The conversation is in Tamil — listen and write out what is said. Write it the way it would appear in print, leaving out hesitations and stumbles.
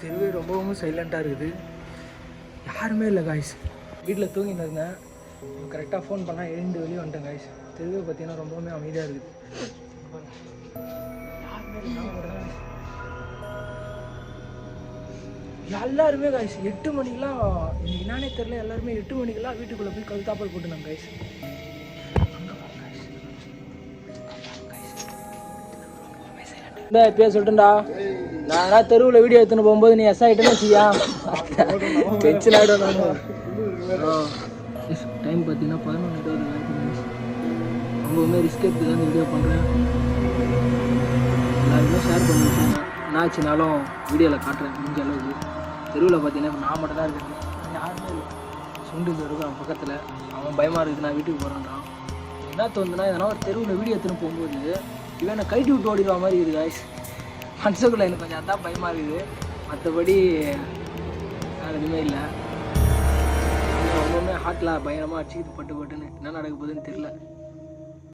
தெருவே ரொம்பவும் சைலண்ட்டாக இருக்குது, யாருமே இல்லை காய்ஸ். வீட்டில் தூங்கிட்டு இருந்தேன், கரெக்டாக ஃபோன் பண்ணால் எழுந்து வெளியே வந்துட்டேன் காய்ஸ். தெருவே பார்த்தீங்கன்னா ரொம்பவுமே அமைதியாக இருக்குது, யாருமே இல்லை. எல்லாருமே காய்ஸ் 8 மணிக்கெலாம், இன்னைக்கு என்னானே தெரில, எல்லாருமே 8 மணிக்கெல்லாம் வீட்டுக்குள்ளே போய் கழுத்தாப்பல் போட்டுனாங்க காய்ஸ். இப்பயே சொல்லிட்டேன்டா, நான் தெருவில் வீடியோ எடுத்துன்னு போகும்போது நீ எஸ் ஆகிட்டேன்னு வச்சியா டென்ஷன் ஆகிடும். டைம் பார்த்தீங்கன்னா 11:20 ரொம்பவுமே ரிஸ்க் எடுத்து தான் வீடியோ பண்ணுறேன். எல்லாருமே ஷேர் பண்ணி வச்சுருங்க, என்னாச்சுனாலும் வீடியோவில் காட்டுறேன் முடிஞ்ச அளவுக்கு. தெருவில் பார்த்தீங்கன்னா நான் மட்டும் தான் இருக்கேன், யாருமே இல்லை. சுண்டு இருக்கும் அவன் பக்கத்தில், அவன் பயமாக இருக்குது நான் வீட்டுக்கு போகிறேன்றான். என்ன தோணுதுன்னா, எதனா ஒரு தெருவில் வீடியோ எடுத்துன்னு போகும்போது இவன் என்னை கைட்டு விட்டு ஓடிடுற மாதிரி இருக்குது காய்ஸ். மனசுக்குள்ளே எனக்கு கொஞ்சம் அதான் பயமாக இருக்குது, மற்றபடி வேறு எதுவுமே இல்லை. ரொம்பவுமே ஹார்ட்டில் பயங்கரமாக அடிச்சுக்கிட்டு பட்டுன்னு என்ன நடக்க போகுதுன்னு தெரில.